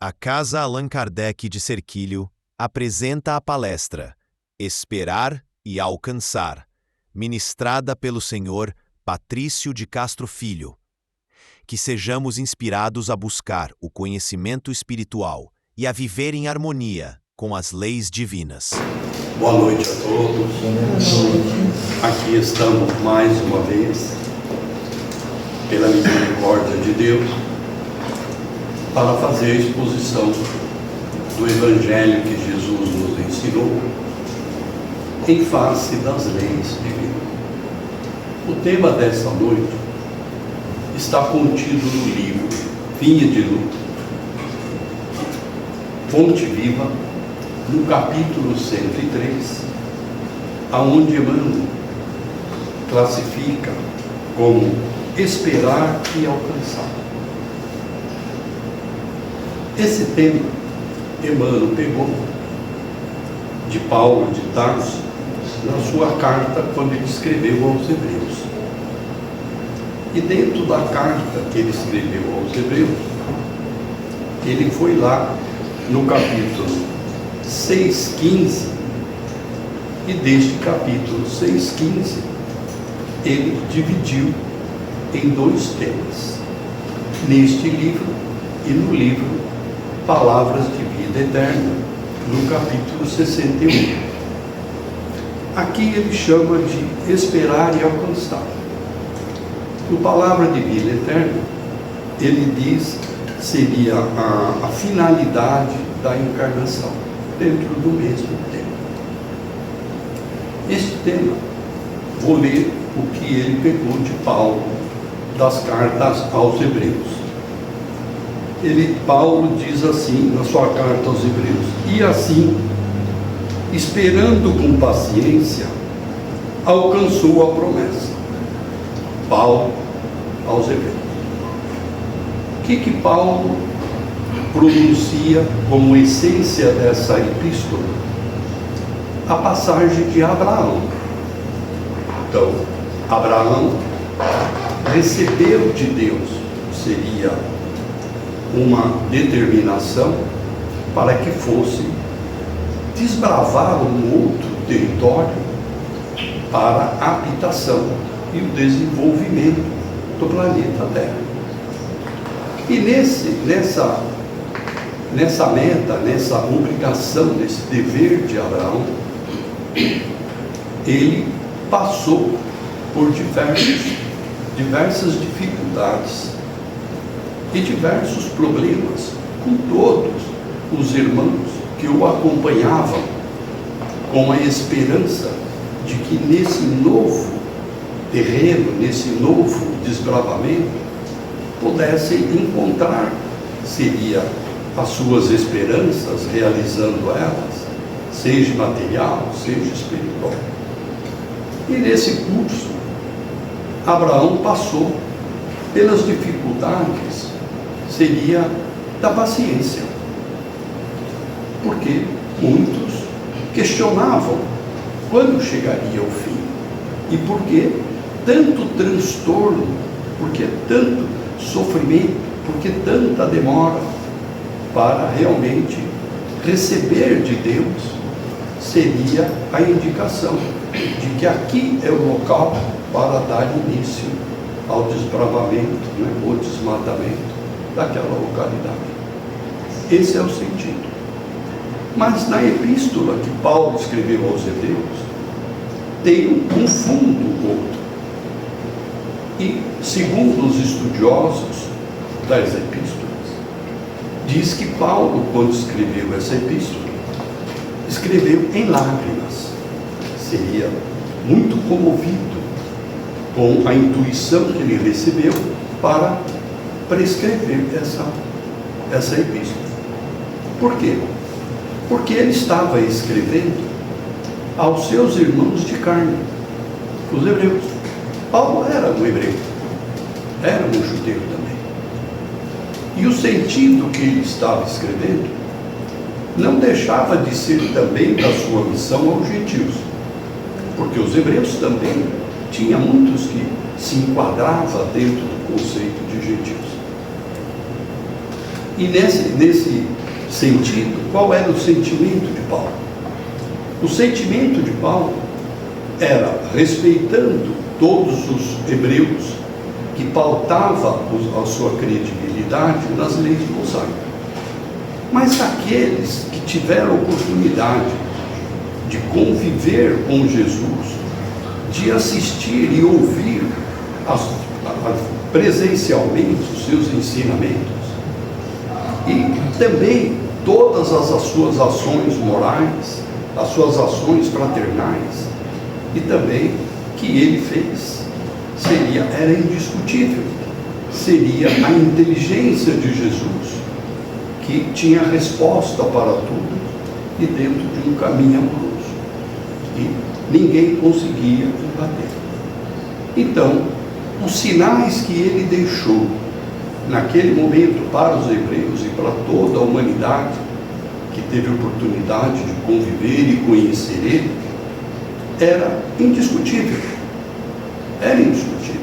A Casa Allan Kardec de Serquilho apresenta a palestra Esperar e Alcançar, ministrada pelo Sr. Patrício de Castro Filho. Que sejamos inspirados a buscar o conhecimento espiritual e a viver em harmonia com as leis divinas. Boa noite a todos. Aqui estamos mais uma vez, pela misericórdia de Deus, para fazer a exposição do Evangelho que Jesus nos ensinou em face das leis divinas. O tema dessa noite está contido no livro Vinha de Luz, Fonte Viva, no capítulo 103, aonde Emmanuel classifica como esperar e alcançar. Esse tema Emmanuel pegou de Paulo de Tarso na sua carta quando ele escreveu aos Hebreus. E dentro da carta que ele escreveu aos Hebreus, ele foi lá no capítulo 6,15, e deste capítulo 6,15 ele dividiu em dois temas, neste livro e no livro Palavras de Vida Eterna, no capítulo 61. Aqui ele chama de esperar e alcançar. No Palavra de Vida Eterna, ele diz que seria a finalidade da encarnação, dentro do mesmo tema. Este tema, vou ler o que ele pegou de Paulo, das cartas aos Hebreus. Paulo diz assim, na sua carta aos Hebreus: e assim, esperando com paciência, alcançou a promessa. Paulo aos Hebreus. O que Paulo pronuncia como essência dessa epístola? A passagem de Abraão. Então, Abraão recebeu de Deus, seria uma determinação para que fosse desbravar um outro território para a habitação e o desenvolvimento do planeta Terra. E nessa meta, nessa obrigação, nesse dever de Abraão, ele passou por diversas dificuldades e diversos problemas com todos os irmãos que o acompanhavam, com a esperança de que nesse novo terreno, nesse novo desbravamento, pudessem encontrar, seria as suas esperanças, realizando elas, seja material, seja espiritual. E nesse curso, Abraão passou pelas dificuldades, seria da paciência, porque muitos questionavam quando chegaria o fim, e por que tanto transtorno, por que tanto sofrimento, por que tanta demora para realmente receber de Deus, seria a indicação de que aqui é o local para dar início ao desbravamento, ou desmatamento daquela localidade. Esse é o sentido. Mas na epístola que Paulo escreveu aos Hebreus, tem um fundo outro. E, segundo os estudiosos das epístolas, diz que Paulo, quando escreveu essa epístola, escreveu em lágrimas. Seria muito comovido com a intuição que ele recebeu para escrever essa epístola. Por quê? Porque ele estava escrevendo aos seus irmãos de carne, os hebreus. Paulo era um hebreu, era um judeu também. E o sentido que ele estava escrevendo não deixava de ser também da sua missão aos gentios, porque os hebreus também tinha muitos que se enquadravam dentro do conceito de gentios. E nesse sentido, qual era o sentimento de Paulo? O sentimento de Paulo era, respeitando todos os hebreus, que pautava a sua credibilidade nas leis mosaicas. Mas aqueles que tiveram oportunidade de conviver com Jesus, de assistir e ouvir presencialmente os seus ensinamentos, e também todas as suas ações morais, as suas ações fraternais, e também que ele fez, era indiscutível, seria a inteligência de Jesus, que tinha resposta para tudo e dentro de um caminho amoroso, e ninguém conseguia combater. Então, os sinais que ele deixou naquele momento para os hebreus e para toda a humanidade que teve oportunidade de conviver e conhecer ele, era indiscutível. Era indiscutível.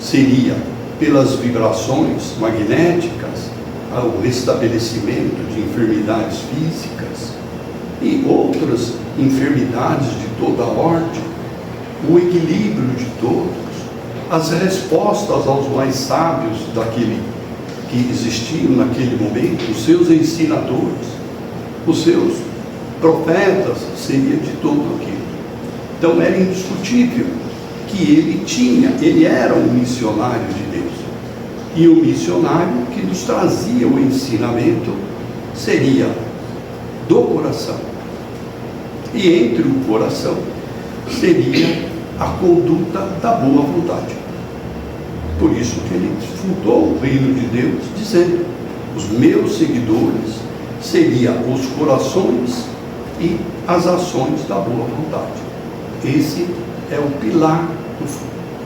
Seria pelas vibrações magnéticas, o restabelecimento de enfermidades físicas e outras enfermidades de toda a ordem, o equilíbrio de todos, as respostas aos mais sábios daquele que existiam naquele momento, os seus ensinadores, os seus profetas, seria de tudo aquilo. Então era indiscutível que ele era um missionário de Deus. E o missionário que nos trazia o ensinamento seria do coração. E entre o coração seria a conduta da boa vontade. Por isso que ele fundou o reino de Deus, dizendo: os meus seguidores seriam os corações e as ações da boa vontade. Esse é o pilar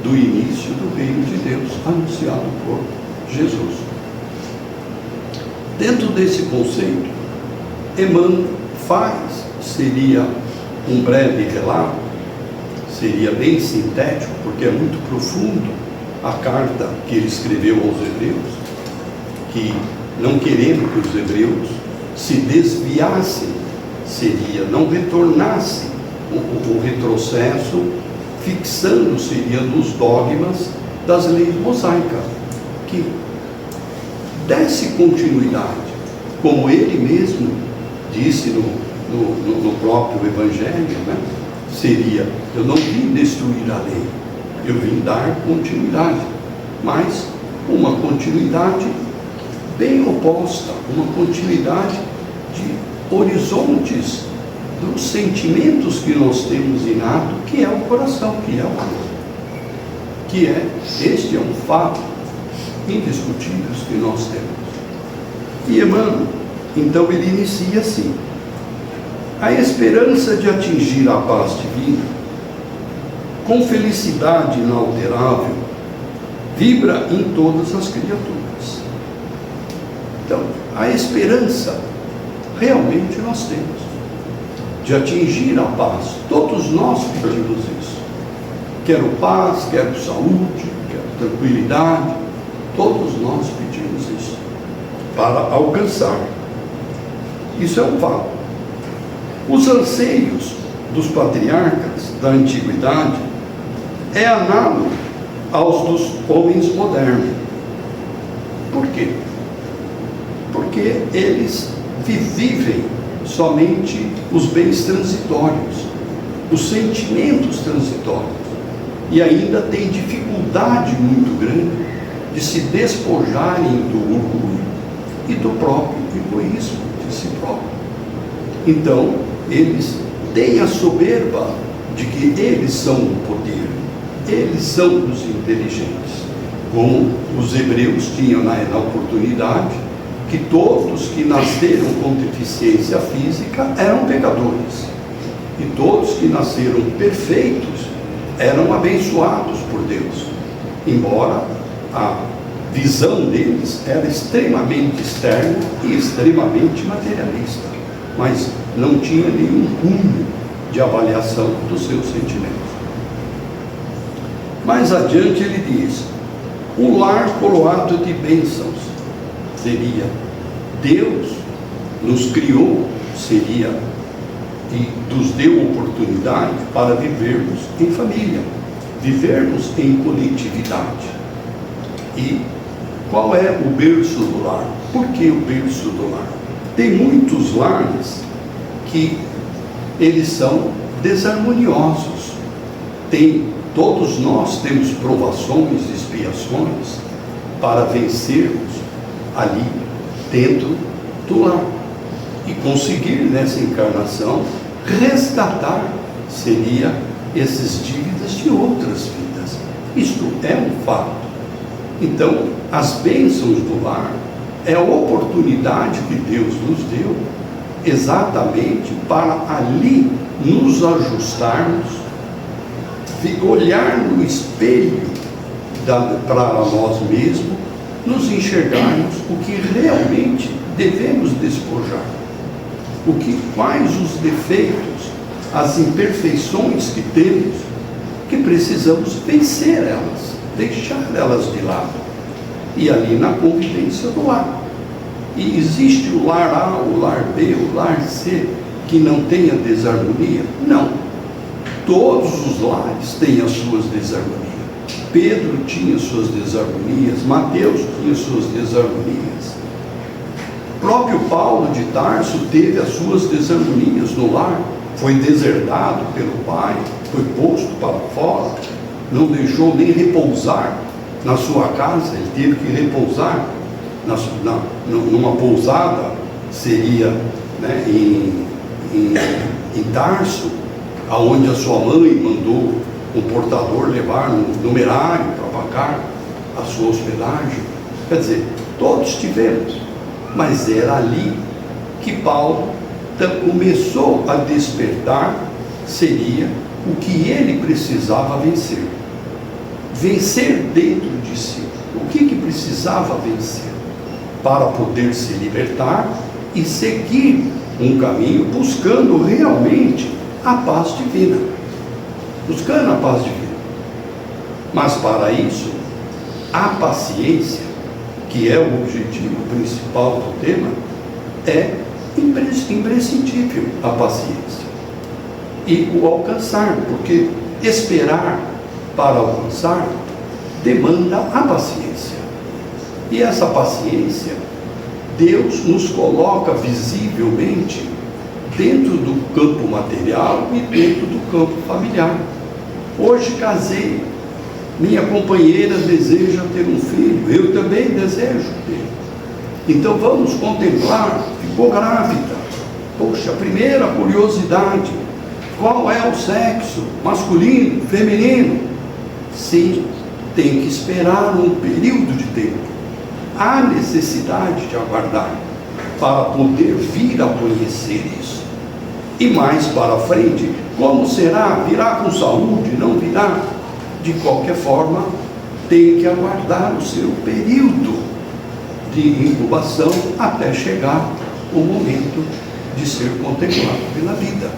do início do reino de Deus, anunciado por Jesus. Dentro desse conceito, Emmanuel seria um breve relato, seria bem sintético, porque é muito profundo a carta que ele escreveu aos hebreus, que não querendo que os hebreus se desviassem, seria não retornassem o retrocesso, fixando seria nos dogmas das leis mosaicas, que desse continuidade, como ele mesmo disse no próprio Evangelho, né? Seria: eu não vim destruir a lei, eu vim dar continuidade, mas uma continuidade bem oposta, uma continuidade de horizontes dos sentimentos que nós temos inato, que é o coração, que é o amor, este é um fato indiscutível que nós temos. E Emmanuel, então, ele inicia assim: a esperança de atingir a paz divina, com felicidade inalterável, vibra em todas as criaturas. Então, a esperança realmente nós temos de atingir a paz. Todos nós pedimos isso. Quero paz, quero saúde, quero tranquilidade. Todos nós pedimos isso para alcançar. Isso é um fato. Os anseios dos patriarcas da antiguidade é análogo aos dos homens modernos. Por quê? Porque eles vivem somente os bens transitórios, os sentimentos transitórios, e ainda têm dificuldade muito grande de se despojarem do orgulho e do próprio egoísmo de si próprio. Então, eles têm a soberba de que eles são o poder, eles são os inteligentes, como os hebreus tinham na oportunidade, que todos que nasceram com deficiência física eram pecadores, e todos que nasceram perfeitos eram abençoados por Deus, embora a visão deles era extremamente externa e extremamente materialista, mas não tinha nenhum rumo de avaliação dos seus sentimentos. Mais adiante ele diz: um lar coroado de bênçãos seria Deus nos criou, e nos deu oportunidade para vivermos em família, vivermos em coletividade. E qual é o berço do lar? Por que o berço do lar? Tem muitos lares que eles são desarmoniosos. Todos nós temos provações, expiações para vencermos ali dentro do lar e conseguir nessa encarnação resgatar essas dívidas de outras vidas. Isto é um fato. Então, as bênçãos do lar é a oportunidade que Deus nos deu exatamente para ali nos ajustarmos, olhar no espelho para nós mesmos, nos enxergarmos o que realmente devemos despojar, quais os defeitos, as imperfeições que temos, que precisamos vencer elas, deixar elas de lado, e ali na convivência do lar. E existe o lar A, o lar B, o lar C, que não tenha desarmonia? Não. Todos os lares têm as suas desarmonias. Pedro tinha suas desarmonias, Mateus tinha suas desarmonias. O próprio Paulo de Tarso teve as suas desarmonias no lar, foi deserdado pelo pai, foi posto para fora, não deixou nem repousar na sua casa, ele teve que repousar numa pousada, seria, né, em Tarso, aonde a sua mãe mandou um portador levar um numerário para pagar a sua hospedagem. Quer dizer, todos tivemos, mas era ali que Paulo começou a despertar, seria o que ele precisava vencer. Vencer dentro de si. O que precisava vencer? Para poder se libertar e seguir um caminho buscando realmente a paz divina. Buscando a paz divina. Mas para isso, a paciência, que é o objetivo principal do tema, é imprescindível a paciência. E o alcançar, porque esperar para alcançar demanda a paciência. E essa paciência, Deus nos coloca visivelmente dentro do campo material e dentro do campo familiar. Hoje casei, minha companheira deseja ter um filho, eu também desejo ter. Então vamos contemplar, ficou grávida. Poxa, a primeira curiosidade, qual é o sexo? Masculino, feminino? Sim, tem que esperar um período de tempo. Há necessidade de aguardar para poder vir a conhecer isso. E mais para frente, como será? Virá com saúde? Não virá? De qualquer forma, tem que aguardar o seu período de incubação até chegar o momento de ser contemplado pela vida.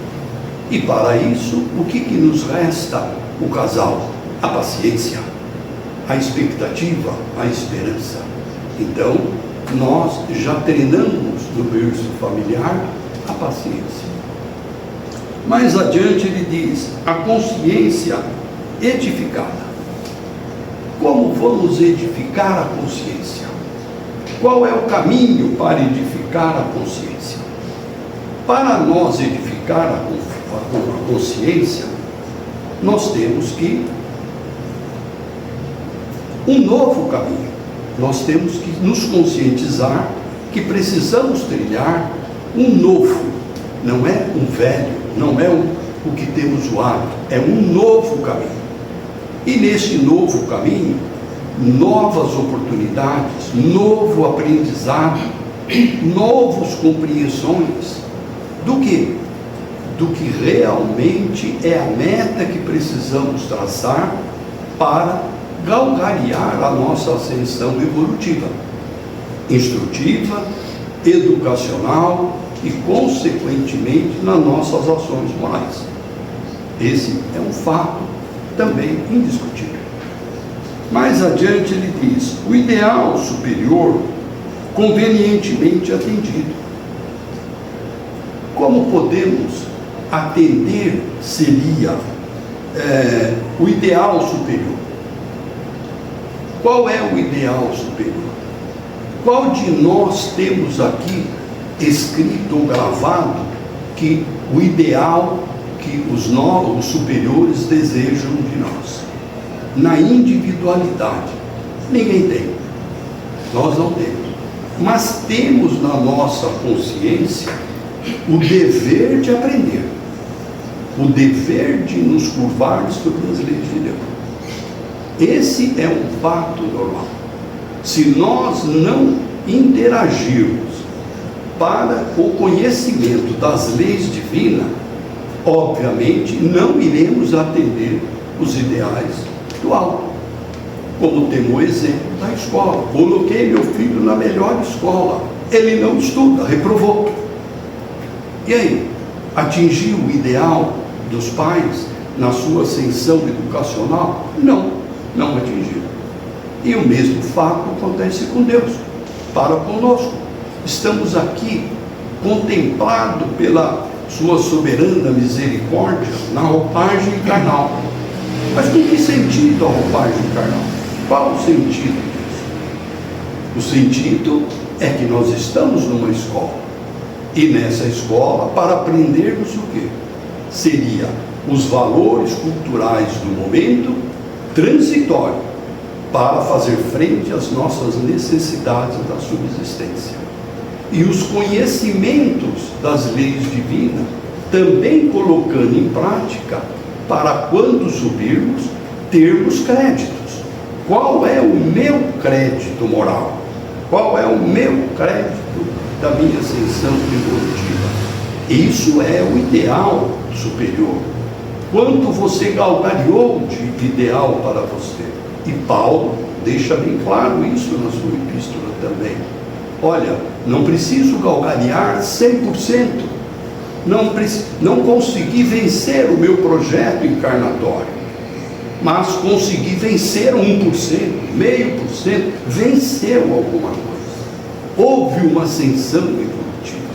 E para isso, o que nos resta? O casal, a paciência, a expectativa, a esperança. Então, nós já treinamos no berço familiar a paciência. Mais adiante ele diz, a consciência edificada. Como vamos edificar a consciência? Qual é o caminho para edificar a consciência? Para nós edificar a consciência, nós temos que um novo caminho. Nós temos que nos conscientizar que precisamos trilhar um novo, não é um velho, não é o que temos o hábito, é um novo caminho. E nesse novo caminho, novas oportunidades, novo aprendizado, novas compreensões do que? Do que realmente é a meta que precisamos traçar para galgariar a nossa ascensão evolutiva, instrutiva, educacional e, consequentemente, nas nossas ações morais. Esse é um fato também indiscutível. Mais adiante ele diz, o ideal superior convenientemente atendido. Como podemos atender seria o ideal superior? Qual é o ideal superior? Qual de nós temos aqui escrito ou gravado que o ideal que os superiores desejam de nós? Na individualidade, ninguém tem. Nós não temos. Mas temos na nossa consciência o dever de aprender, o dever de nos curvar sobre as leis de Deus. Esse é um fato normal. Se nós não interagirmos para o conhecimento das leis divinas, obviamente não iremos atender os ideais do alto. Como temos o exemplo da escola. Coloquei meu filho na melhor escola. Ele não estuda, reprovou. E aí? Atingiu o ideal dos pais na sua ascensão educacional? Não atingiu. E o mesmo fato acontece com Deus, para conosco. Estamos aqui contemplados pela sua soberana misericórdia na roupagem carnal. Mas com que sentido a roupagem carnal? Qual o sentido disso? O sentido é que nós estamos numa escola. E nessa escola, para aprendermos o quê? Seria os valores culturais do momento transitório, para fazer frente às nossas necessidades da subsistência. E os conhecimentos das leis divinas, também colocando em prática, para quando subirmos, termos créditos. Qual é o meu crédito moral? Qual é o meu crédito da minha ascensão evolutiva? Isso é o ideal superior. Quanto você galgariou de ideal para você? E Paulo deixa bem claro isso na sua epístola também. Olha, não preciso galgariar 100%. Não consegui vencer o meu projeto encarnatório. Mas consegui vencer 1%, 0,5%, venceu alguma coisa. Houve uma ascensão evolutiva.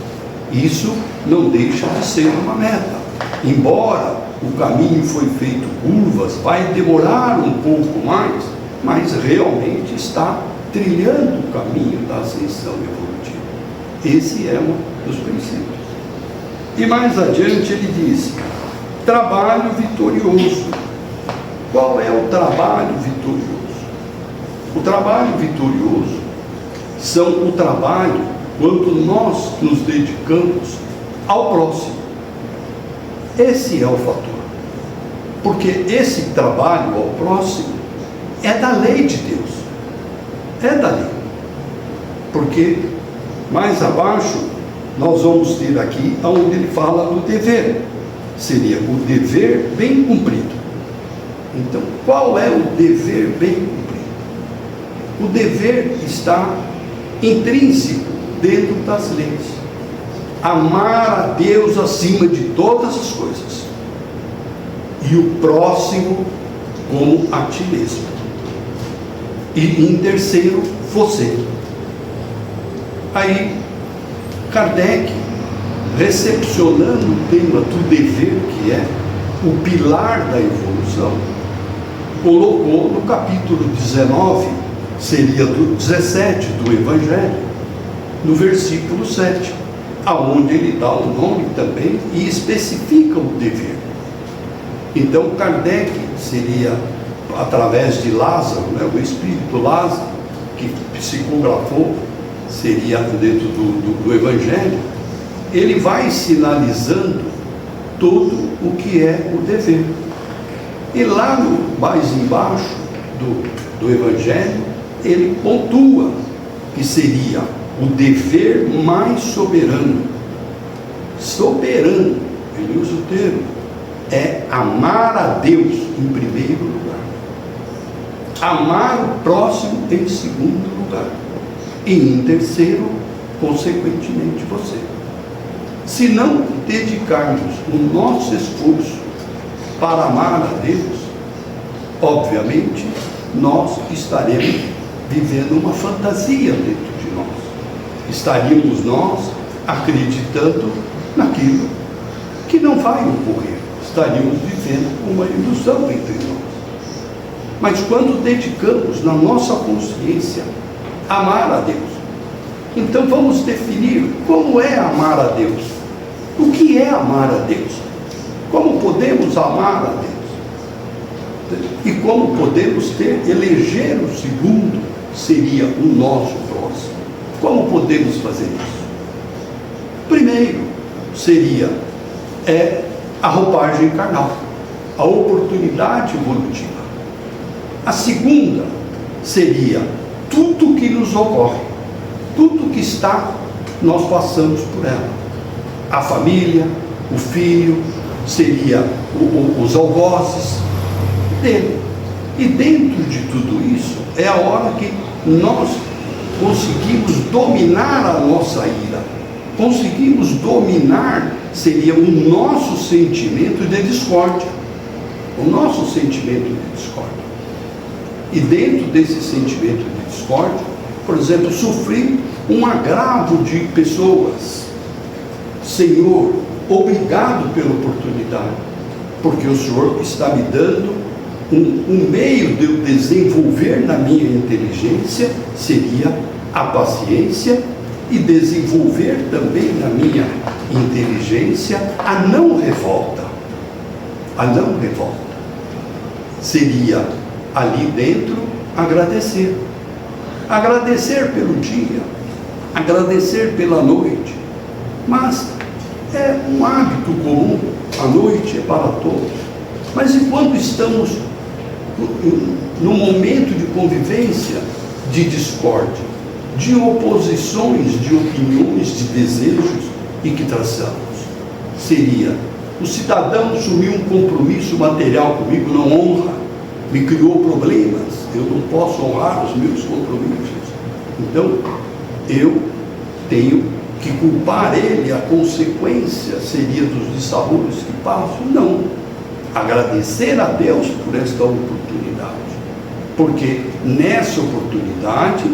Isso não deixa de ser uma meta. Embora o caminho foi feito curvas, vai demorar um pouco mais, mas realmente está trilhando o caminho da ascensão evolutiva. Esse é um dos princípios. E mais adiante ele diz: trabalho vitorioso. Qual é o trabalho vitorioso? O trabalho vitorioso são o trabalho quando nós nos dedicamos ao próximo. Esse é o fator. Porque esse trabalho ao próximo é da lei de Deus. É da lei. Porque mais abaixo nós vamos ter aqui onde ele fala do dever. Seria o dever bem cumprido. Então, qual é o dever bem cumprido? O dever está intrínseco dentro das leis. Amar a Deus acima de todas as coisas. E o próximo como a ti mesmo. E em terceiro, você. Aí, Kardec, recepcionando o tema do dever, que é o pilar da evolução, colocou no capítulo 19, seria do 17 do Evangelho, no versículo 7, aonde ele dá o nome também e especifica o dever. Então Kardec seria, através de Lázaro, o espírito Lázaro, que psicografou, seria dentro do Evangelho, ele vai sinalizando tudo o que é o dever. E lá mais embaixo do Evangelho, ele pontua que seria o dever mais soberano. Soberano, ele usa o termo, é amar a Deus em primeiro lugar. Amar o próximo em segundo lugar. E em terceiro, consequentemente, você. Se não dedicarmos o nosso esforço para amar a Deus, obviamente, nós estaremos vivendo uma fantasia dentro de nós. estaríamos nós acreditando naquilo que não vai ocorrer. Estaríamos vivendo uma ilusão entre nós. Mas quando dedicamos na nossa consciência a amar a Deus, então vamos definir como é amar a Deus. O que é amar a Deus? Como podemos amar a Deus? E como podemos eleger o segundo, seria o nosso próximo. Como podemos fazer isso? Primeiro, seria a roupagem carnal, a oportunidade evolutiva. A segunda seria tudo que nos ocorre, tudo que está, nós passamos por ela. A família, o filho, seria os algozes dele. E dentro de tudo isso, é a hora que nós conseguimos dominar a nossa ira. Conseguimos dominar, seria o nosso sentimento de discórdia. O nosso sentimento de discórdia. E dentro desse sentimento de discórdia, por exemplo, sofri um agravo de pessoas. Senhor, obrigado pela oportunidade, porque o Senhor está me dando um meio de eu desenvolver na minha inteligência, seria a paciência, e desenvolver também na minha inteligência a não revolta. A não revolta. Seria ali dentro agradecer. Agradecer pelo dia, agradecer pela noite. Mas é um hábito comum, a noite é para todos. Mas e quando estamos num momento de convivência, de discórdia, de oposições, de opiniões, de desejos e que traçamos? Seria, o cidadão assumiu um compromisso material comigo, não honra, me criou problemas, eu não posso honrar os meus compromissos. Então, eu tenho que culpar ele, a consequência seria dos dissabores que passo? Não. Agradecer a Deus por esta oportunidade, porque nessa oportunidade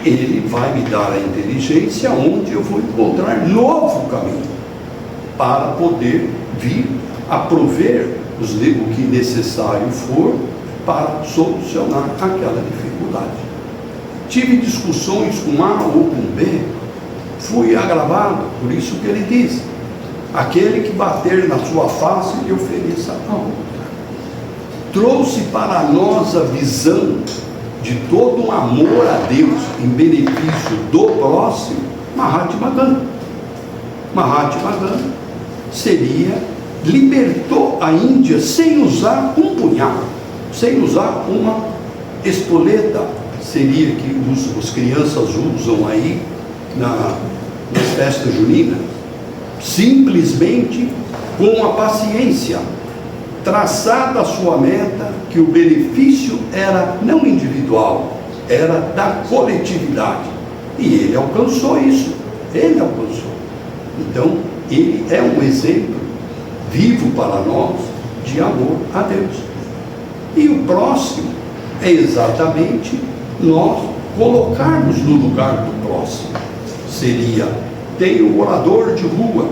Ele vai me dar a inteligência onde eu vou encontrar novo caminho para poder vir a prover o que necessário for para solucionar aquela dificuldade. Tive discussões com A ou com B, fui agravado, por isso que ele diz: aquele que bater na sua face, lhe ofereça a outra. Trouxe para nós a visão de todo um amor a Deus em benefício do próximo, Mahatma Gandhi. Mahatma Gandhi libertou a Índia sem usar um punhal, sem usar uma espoleta, seria que as crianças usam aí nas festas juninas, simplesmente com a paciência, traçada a sua meta, que o benefício era não individual, era da coletividade. E ele alcançou isso, ele alcançou. Então, ele é um exemplo vivo para nós de amor a Deus. E o próximo é exatamente nós colocarmos no lugar do próximo. Seria, tem o morador de rua,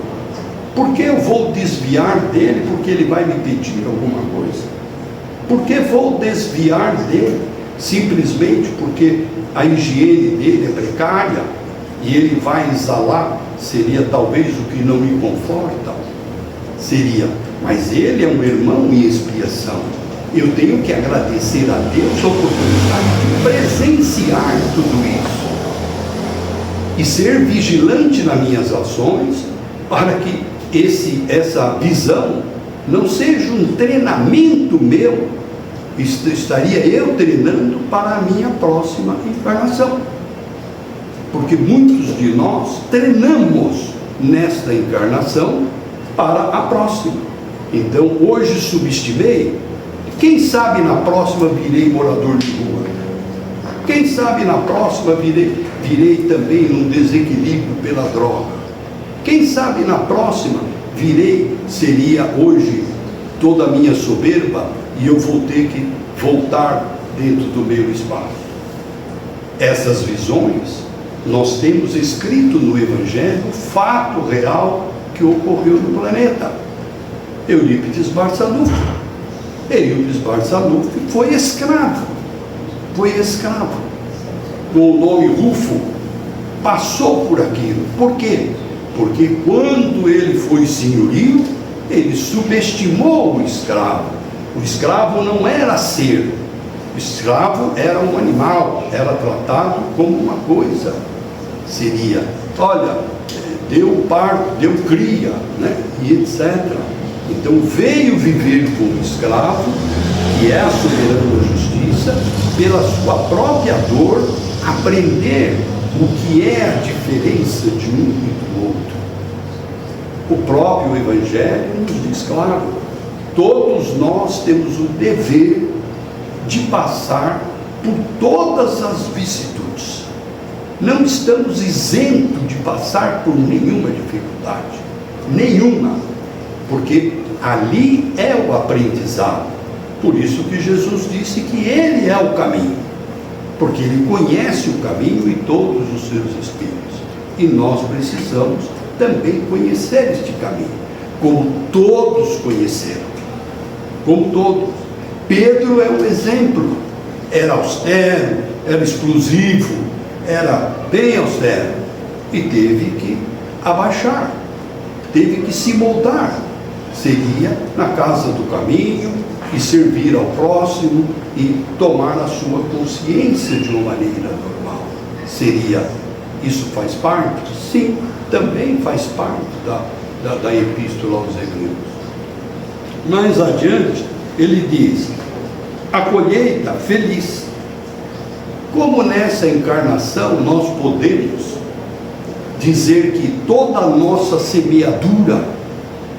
por que eu vou desviar dele porque ele vai me pedir alguma coisa? Por que vou desviar dele simplesmente porque a higiene dele é precária e ele vai exalar? Seria talvez o que não me conforta. Seria, mas ele é um irmão em expiação. Eu tenho que agradecer a Deus a oportunidade de presenciar tudo isso e ser vigilante nas minhas ações, para que essa visão não seja um treinamento meu, estaria eu treinando para a minha próxima encarnação. Porque muitos de nós treinamos nesta encarnação para a próxima. Então, hoje subestimei, quem sabe na próxima virei morador de rua. Quem sabe na próxima virei também num desequilíbrio pela droga. Quem sabe na próxima seria hoje toda a minha soberba e eu vou ter que voltar dentro do meu espaço. Essas visões Nós temos escrito no Evangelho o fato real que ocorreu no planeta. Eurípides Barçanufo. Eurípides Barçanufo foi escravo. Com o nome Rufo, passou por aquilo. Por quê? Porque quando ele foi senhorio, ele subestimou o escravo. O escravo não era ser. O escravo era um animal, era tratado como uma coisa. Seria, olha, deu parto, deu cria, né? E etc. Então veio viver como escravo, que é a soberana justiça, pela sua própria dor, aprender o que é a diferença de um e do outro. O próprio Evangelho nos diz claro, todos nós temos o dever de passar por todas as vicissitudes. Não estamos isentos de passar por nenhuma dificuldade, nenhuma, porque ali é o aprendizado. Por isso que Jesus disse que Ele é o caminho, porque Ele conhece o caminho e todos os seus espíritos. E nós precisamos também conhecer este caminho, como todos conheceram, como todos. Pedro é um exemplo, era austero, era exclusivo, era bem austero, e teve que abaixar, teve que se moldar. Seria na casa do caminho, e servir ao próximo, e tomar a sua consciência de uma maneira normal. Seria, isso faz parte? Sim, também faz parte da Epístola aos Hebreus. Mais adiante, ele diz, a colheita feliz. Como nessa encarnação nós podemos dizer que toda a nossa semeadura,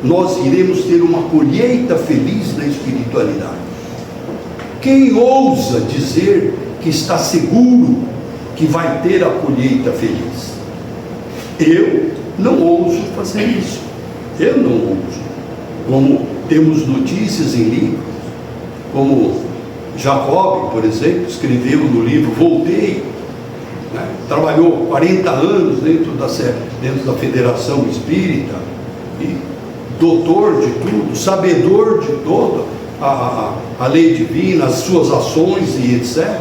nós iremos ter uma colheita feliz na espiritualidade? Quem ousa dizer que está seguro que vai ter a colheita feliz? Eu não ouso fazer isso. Eu não ouso. Como temos notícias em livros, como Jacob, por exemplo, escreveu no livro Voltei, né? Trabalhou 40 anos dentro da Federação Espírita, e doutor de tudo, sabedor de toda a lei divina, as suas ações e etc.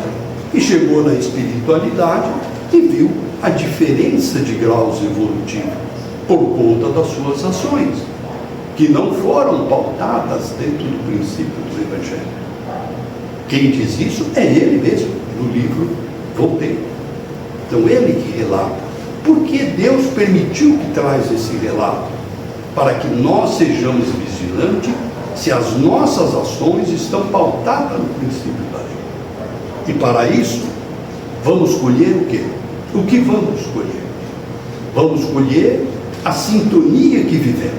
E chegou na espiritualidade e viu a diferença de graus evolutivos por conta das suas ações, que não foram pautadas dentro do princípio do Evangelho. Quem diz isso é ele mesmo, no livro Voltei. Então ele que relata. Por que Deus permitiu que traz esse relato? Para que nós sejamos vigilantes se as nossas ações estão pautadas no princípio da lei. E para isso, vamos colher o quê? O que vamos colher? Vamos colher a sintonia que vivemos.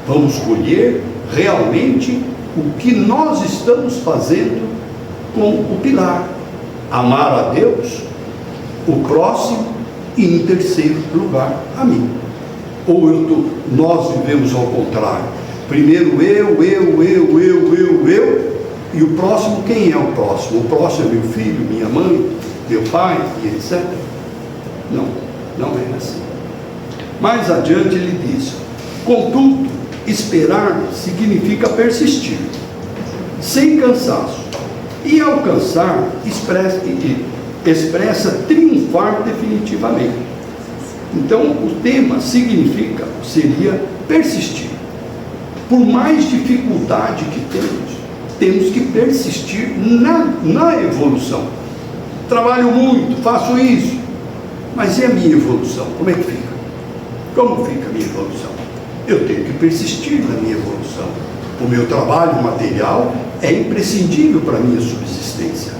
Vamos colher realmente o que nós estamos fazendo com o pilar. Amar a Deus, o próximo e, em terceiro lugar, a mim. Ou nós vivemos ao contrário. Primeiro eu, e o próximo, quem é o próximo? O próximo é meu filho, minha mãe, meu pai, e etc. Não, não é assim. Mais adiante ele diz, contudo, esperar significa persistir, sem cansaço, e alcançar expressa triunfar definitivamente. Então o tema seria persistir. Por mais dificuldade que temos que persistir na evolução. Trabalho muito, faço isso, mas e a minha evolução? Como é que fica? Como fica a minha evolução? Eu tenho que persistir na minha evolução. O meu trabalho material é imprescindível para a minha subsistência.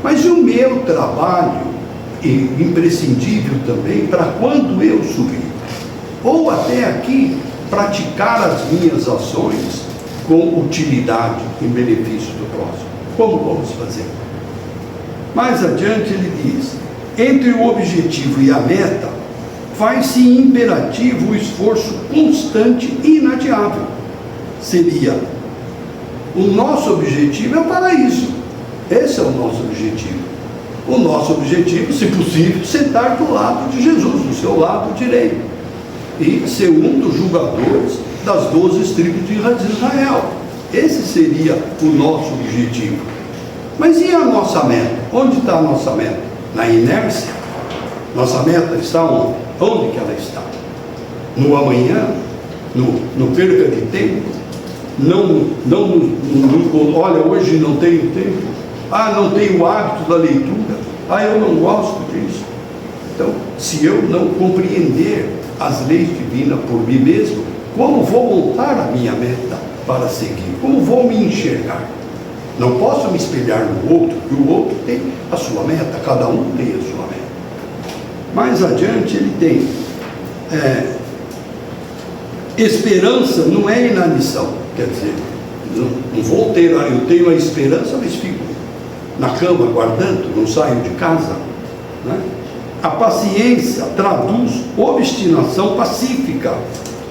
Mas o meu trabalho é imprescindível também para quando eu subir. Ou até aqui, praticar as minhas ações com utilidade em benefício do próximo. Como vamos fazer? Mais adiante ele diz, entre o objetivo e a meta, faz-se imperativo o esforço constante e inadiável. Seria, o nosso objetivo é o paraíso. Esse é o nosso objetivo. O nosso objetivo, se possível, sentar do lado de Jesus, do seu lado direito, e ser um dos julgadores das 12 tribos de Israel. Esse seria o nosso objetivo. Mas e a nossa meta? Onde está a nossa meta? Na inércia? Nossa meta está onde? Onde que ela está? No amanhã? No perca de tempo? Olha, hoje não tenho tempo. Não tenho o hábito da leitura. Eu não gosto disso. Então, se eu não compreender as leis divinas por mim mesmo, como vou montar a minha meta para seguir? Como vou me enxergar? Não posso me espelhar no outro, porque o outro tem a sua meta, cada um tem a sua meta. Mais adiante ele tem esperança não é inanição, quer dizer, não vou ter, eu tenho a esperança, mas fico na cama guardando, não saio de casa, né? A paciência traduz obstinação pacífica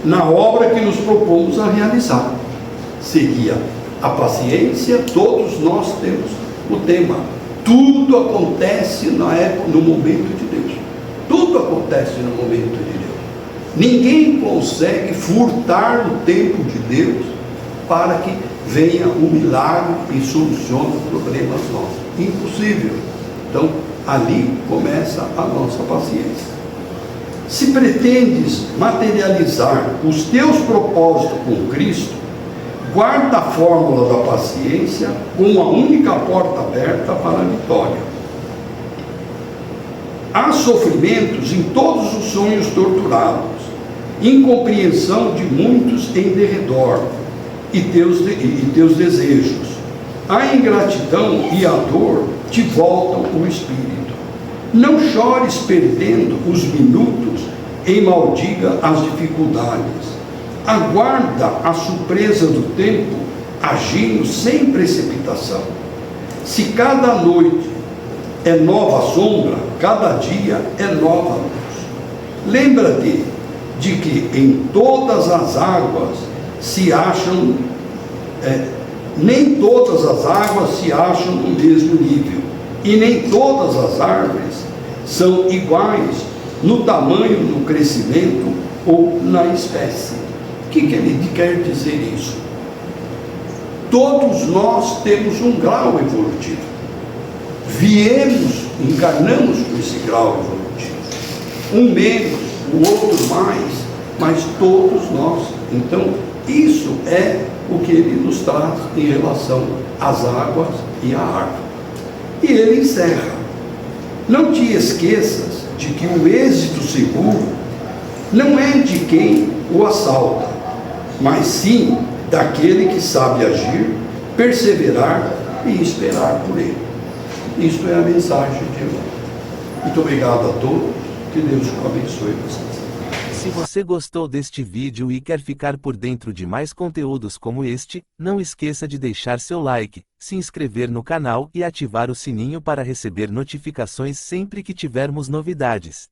na obra que nos propomos a realizar. Seria a paciência, todos nós temos o tema. Tudo acontece no momento de Deus. Tudo acontece no momento de Deus. Ninguém consegue furtar o tempo de Deus para que venha o milagre e solucione os problemas nossos. Impossível. Então, ali começa a nossa paciência. Se pretendes materializar os teus propósitos com Cristo, guarda a fórmula da paciência como a única porta aberta para a vitória. Há sofrimentos em todos os sonhos torturados, incompreensão de muitos em derredor e teus desejos. A ingratidão e a dor te voltam o espírito. Não chores perdendo os minutos em maldiga as dificuldades. Aguarda a surpresa do tempo, agindo sem precipitação. Se cada noite é nova sombra, cada dia é nova luz. Lembra-te de que em todas as águas se acham, nem todas as águas se acham no mesmo nível, e nem todas as árvores são iguais no tamanho, no crescimento ou na espécie. O que ele quer dizer isso? Todos nós temos um grau evolutivo. Encarnamos com esse grau evolutivo. Um menos, o outro mais, mas todos nós. Então, isso é o que ele nos traz em relação às águas e à árvore. E ele encerra: não te esqueças de que o êxito seguro não é de quem o assalta, mas sim daquele que sabe agir, perseverar e esperar por ele. Isto é a mensagem de hoje. Muito obrigado a todos, que Deus abençoe vocês. Se você gostou deste vídeo e quer ficar por dentro de mais conteúdos como este, não esqueça de deixar seu like, se inscrever no canal e ativar o sininho para receber notificações sempre que tivermos novidades.